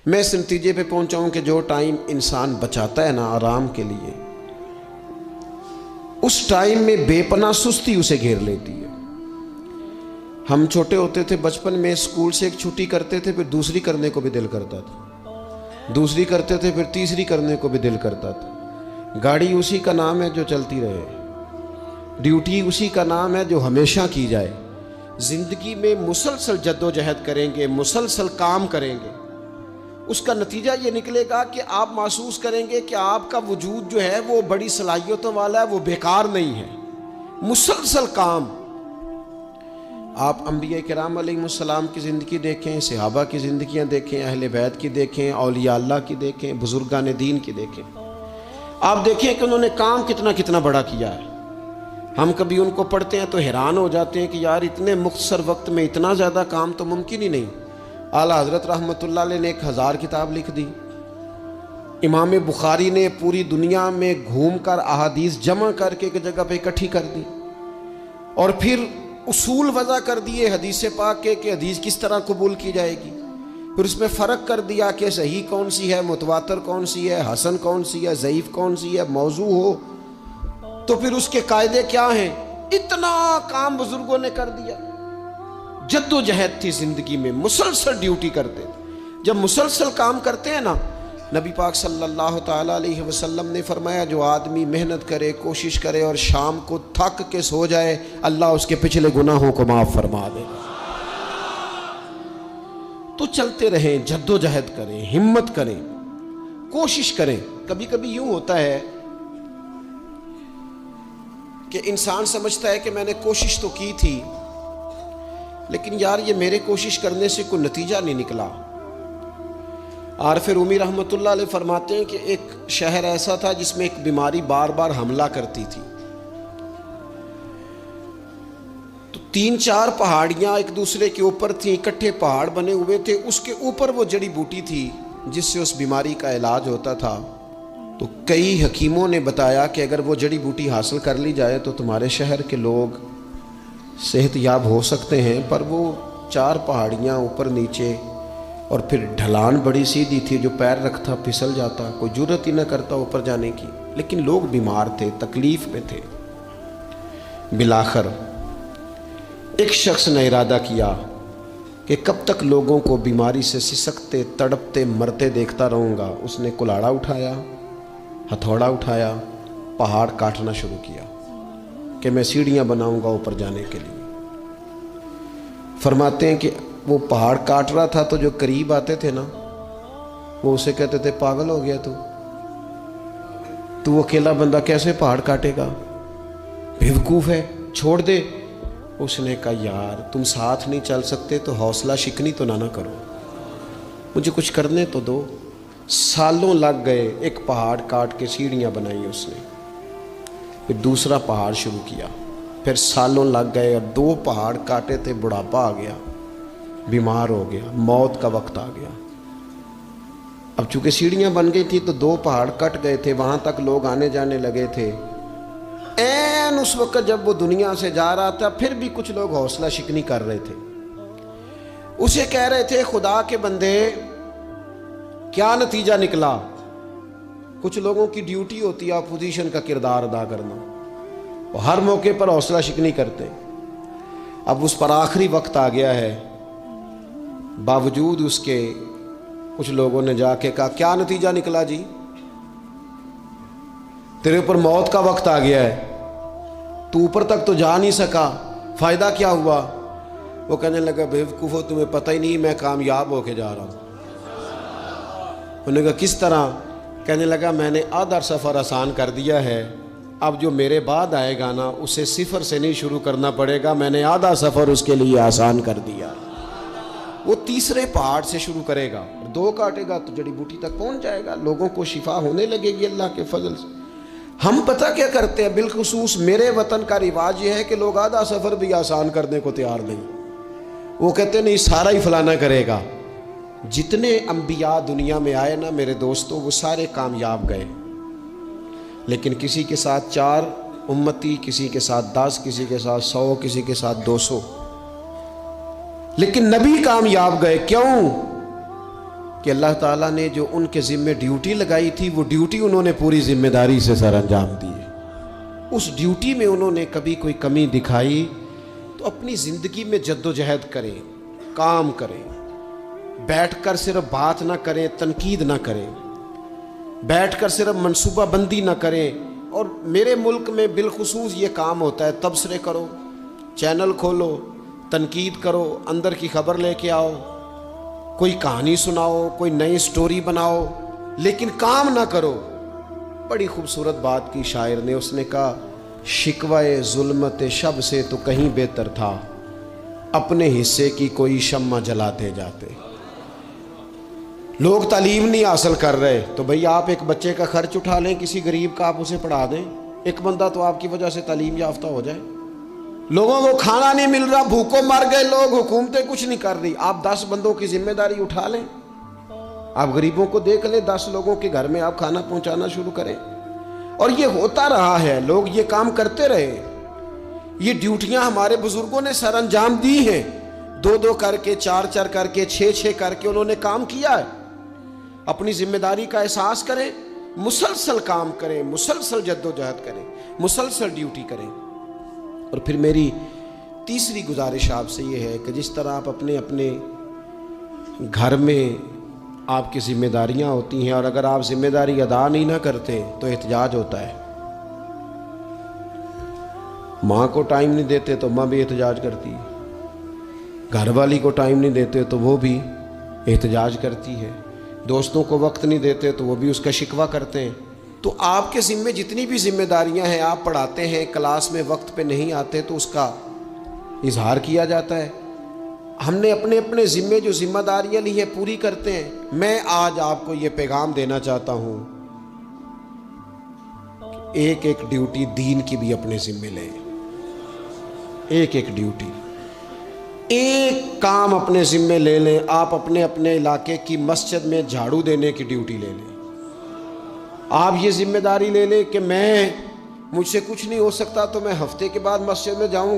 میں اس نتیجے پہ پہنچا ہوں کہ جو ٹائم انسان بچاتا ہے نا آرام کے لیے، اس ٹائم میں بے پناہ سستی اسے گھیر لیتی ہے۔ ہم چھوٹے ہوتے تھے بچپن میں، اسکول سے ایک چھٹی کرتے تھے، پھر دوسری کرنے کو بھی دل کرتا تھا، دوسری کرتے تھے، پھر تیسری کرنے کو بھی دل کرتا تھا۔ گاڑی اسی کا نام ہے جو چلتی رہے، ڈیوٹی اسی کا نام ہے جو ہمیشہ کی جائے۔ زندگی میں مسلسل جد و جہد کریں گے، مسلسل کام کریں گے، اس کا نتیجہ یہ نکلے گا کہ آپ محسوس کریں گے کہ آپ کا وجود جو ہے وہ بڑی صلاحیتوں والا ہے، وہ بیکار نہیں ہے۔ مسلسل کام۔ آپ انبیاء کرام علیہ السلام کی زندگی دیکھیں، صحابہ کی زندگیاں دیکھیں، اہل بیت کی دیکھیں، اولیاء اللہ کی دیکھیں، بزرگان دین کی دیکھیں، آپ دیکھیں کہ انہوں نے کام کتنا کتنا بڑا کیا ہے۔ ہم کبھی ان کو پڑھتے ہیں تو حیران ہو جاتے ہیں کہ یار اتنے مختصر وقت میں اتنا زیادہ کام تو ممکن ہی نہیں۔ اعلیٰ حضرت رحمۃ اللہ علیہ نے 1000 کتاب لکھ دی، امام بخاری نے پوری دنیا میں گھوم کر احادیث جمع کر کے ایک جگہ پہ اکٹھی کر دی، اور پھر اصول وضع کر دیے حدیث پاک کے کہ حدیث کس طرح قبول کی جائے گی، پھر اس میں فرق کر دیا کہ صحیح کون سی ہے، متواتر کون سی ہے، حسن کون سی ہے، ضعیف کون سی ہے، موضوع ہو تو پھر اس کے قاعدے کیا ہیں۔ اتنا کام بزرگوں نے کر دیا۔ جد و جہد تھی زندگی میں، مسلسل ڈیوٹی کرتے تھے۔ جب مسلسل کام کرتے ہیں نا، نبی پاک صلی اللہ تعالیٰ علیہ وسلم نے فرمایا جو آدمی محنت کرے، کوشش کرے اور شام کو تھک کے سو جائے، اللہ اس کے پچھلے گناہوں کو معاف فرما دے گا۔ تو چلتے رہیں، جد و جہد کریں، ہمت کریں، کوشش کریں۔ کبھی کبھی یوں ہوتا ہے کہ انسان سمجھتا ہے کہ میں نے کوشش تو کی تھی، لیکن یار یہ میرے کوشش کرنے سے کوئی نتیجہ نہیں نکلا۔ عارف رومی رحمۃ اللہ علیہ فرماتے ہیں کہ ایک شہر ایسا تھا جس میں ایک بیماری بار بار حملہ کرتی تھی، تو 3-4 پہاڑیاں ایک دوسرے کے اوپر تھیں، اکٹھے پہاڑ بنے ہوئے تھے، اس کے اوپر وہ جڑی بوٹی تھی جس سے اس بیماری کا علاج ہوتا تھا۔ تو کئی حکیموں نے بتایا کہ اگر وہ جڑی بوٹی حاصل کر لی جائے تو تمہارے شہر کے لوگ صحت یاب ہو سکتے ہیں، پر وہ 4 پہاڑیاں اوپر نیچے، اور پھر ڈھلان بڑی سیدھی تھی، جو پیر رکھتا پھسل جاتا، کوئی جرت ہی نہ کرتا اوپر جانے کی، لیکن لوگ بیمار تھے، تکلیف میں تھے۔ بالآخر ایک شخص نے ارادہ کیا کہ کب تک لوگوں کو بیماری سے سسکتے، تڑپتے، مرتے دیکھتا رہوں گا۔ اس نے کلاڑا اٹھایا، ہتھوڑا اٹھایا، پہاڑ کاٹنا شروع کیا کہ میں سیڑھیاں بناؤں گا اوپر جانے کے لیے۔ فرماتے ہیں کہ وہ پہاڑ کاٹ رہا تھا تو جو قریب آتے تھے نا، وہ اسے کہتے تھے پاگل ہو گیا تو وہ اکیلا بندہ کیسے پہاڑ کاٹے گا، بیوقوف ہے، چھوڑ دے۔ اس نے کہا یار تم ساتھ نہیں چل سکتے تو حوصلہ شکنی تو نہ کرو، مجھے کچھ کرنے تو دو۔ سالوں لگ گئے، ایک پہاڑ کاٹ کے سیڑھیاں بنائی اس نے، پھر دوسرا پہاڑ شروع کیا، پھر سالوں لگ گئے، اور 2 پہاڑ کاٹے تھے، بڑھاپا آ گیا، بیمار ہو گیا، موت کا وقت آ گیا۔ اب چونکہ سیڑھیاں بن گئی تھی تو 2 پہاڑ کٹ گئے تھے، وہاں تک لوگ آنے جانے لگے تھے۔ این اس وقت جب وہ دنیا سے جا رہا تھا، پھر بھی کچھ لوگ حوصلہ شکنی کر رہے تھے، اسے کہہ رہے تھے خدا کے بندے کیا نتیجہ نکلا۔ کچھ لوگوں کی ڈیوٹی ہوتی ہے اپوزیشن کا کردار ادا کرنا، وہ ہر موقع پر حوصلہ شکنی کرتے۔ اب اس پر آخری وقت آ گیا ہے، باوجود اس کے کچھ لوگوں نے جا کے کہا کیا نتیجہ نکلا جی، تیرے اوپر موت کا وقت آ گیا ہے، تو اوپر تک تو جا نہیں سکا، فائدہ کیا ہوا؟ وہ کہنے لگا بیوقوفو تمہیں پتہ ہی نہیں میں کامیاب ہو کے جا رہا ہوں۔ انہوں نے کہا کس طرح؟ کہنے لگا میں نے آدھا سفر آسان کر دیا ہے، اب جو میرے بعد آئے گا نا اسے 0 سے نہیں شروع کرنا پڑے گا، میں نے آدھا سفر اس کے لیے آسان کر دیا۔ وہ تیسرے پہاڑ سے شروع کرے گا، 2 کاٹے گا تو جڑی بوٹی تک پہنچ جائے گا، لوگوں کو شفا ہونے لگے گی اللہ کے فضل سے۔ ہم پتہ کیا کرتے ہیں، بالخصوص میرے وطن کا رواج یہ ہے کہ لوگ آدھا سفر بھی آسان کرنے کو تیار نہیں، وہ کہتے نہیں سارا ہی فلانا کرے گا۔ جتنے انبیاء دنیا میں آئے نا میرے دوستو، وہ سارے کامیاب گئے، لیکن کسی کے ساتھ 4 امتی، کسی کے ساتھ 10، کسی کے ساتھ 100، کسی کے ساتھ 200، لیکن نبی کامیاب گئے۔ کیوں؟ کہ اللہ تعالیٰ نے جو ان کے ذمے ڈیوٹی لگائی تھی وہ ڈیوٹی انہوں نے پوری ذمہ داری سے سر انجام دی. اس ڈیوٹی میں انہوں نے کبھی کوئی کمی دکھائی تو اپنی زندگی میں جد و جہد کریں, کام کریں, بیٹھ کر صرف بات نہ کریں, تنقید نہ کریں, بیٹھ کر صرف منصوبہ بندی نہ کریں. اور میرے ملک میں بالخصوص یہ کام ہوتا ہے, تبصرے کرو, چینل کھولو, تنقید کرو, اندر کی خبر لے کے آؤ, کوئی کہانی سناؤ, کوئی نئی سٹوری بناؤ, لیکن کام نہ کرو. بڑی خوبصورت بات کی شاعر نے, اس نے کہا شکوائے ظلمت شب سے تو کہیں بہتر تھا, اپنے حصے کی کوئی شمع جلاتے جاتے. لوگ تعلیم نہیں حاصل کر رہے تو بھئی آپ ایک بچے کا خرچ اٹھا لیں, کسی غریب کا آپ اسے پڑھا دیں, ایک بندہ تو آپ کی وجہ سے تعلیم یافتہ ہو جائے. لوگوں کو کھانا نہیں مل رہا, بھوکوں مر گئے لوگ, حکومتیں کچھ نہیں کر رہی, آپ 10 بندوں کی ذمہ داری اٹھا لیں. آپ غریبوں کو دیکھ لیں, 10 لوگوں کے گھر میں آپ کھانا پہنچانا شروع کریں. اور یہ ہوتا رہا ہے, لوگ یہ کام کرتے رہے. یہ ڈیوٹیاں ہمارے بزرگوں نے سر انجام دی ہیں, 2 کر کے, 4 کر کے, 6 کر کے انہوں نے کام کیا ہے. اپنی ذمہ داری کا احساس کریں, مسلسل کام کریں, مسلسل جد و جہد کریں, مسلسل ڈیوٹی کریں. اور پھر میری تیسری گزارش آپ سے یہ ہے کہ جس طرح آپ اپنے اپنے گھر میں آپ کی ذمہ داریاں ہوتی ہیں, اور اگر آپ ذمہ داری ادا نہیں نہ کرتے تو احتجاج ہوتا ہے. ماں کو ٹائم نہیں دیتے تو ماں بھی احتجاج کرتی ہے, گھر والی کو ٹائم نہیں دیتے تو وہ بھی احتجاج کرتی ہے, دوستوں کو وقت نہیں دیتے تو وہ بھی اس کا شکوہ کرتے ہیں. تو آپ کے ذمے جتنی بھی ذمہ داریاں ہیں, آپ پڑھاتے ہیں, کلاس میں وقت پہ نہیں آتے تو اس کا اظہار کیا جاتا ہے. ہم نے اپنے اپنے ذمے جو ذمہ داریاں لی ہیں پوری کرتے ہیں. میں آج آپ کو یہ پیغام دینا چاہتا ہوں, ایک ایک ڈیوٹی دین کی بھی اپنے ذمے لیں. ایک ایک ڈیوٹی, ایک کام اپنے ذمے لے لیں. آپ اپنے اپنے علاقے کی مسجد میں جھاڑو دینے کی ڈیوٹی لے لیں. آپ یہ ذمہ داری لے لیں کہ مجھ سے کچھ نہیں ہو سکتا تو میں ہفتے کے بعد مسجد میں جاؤں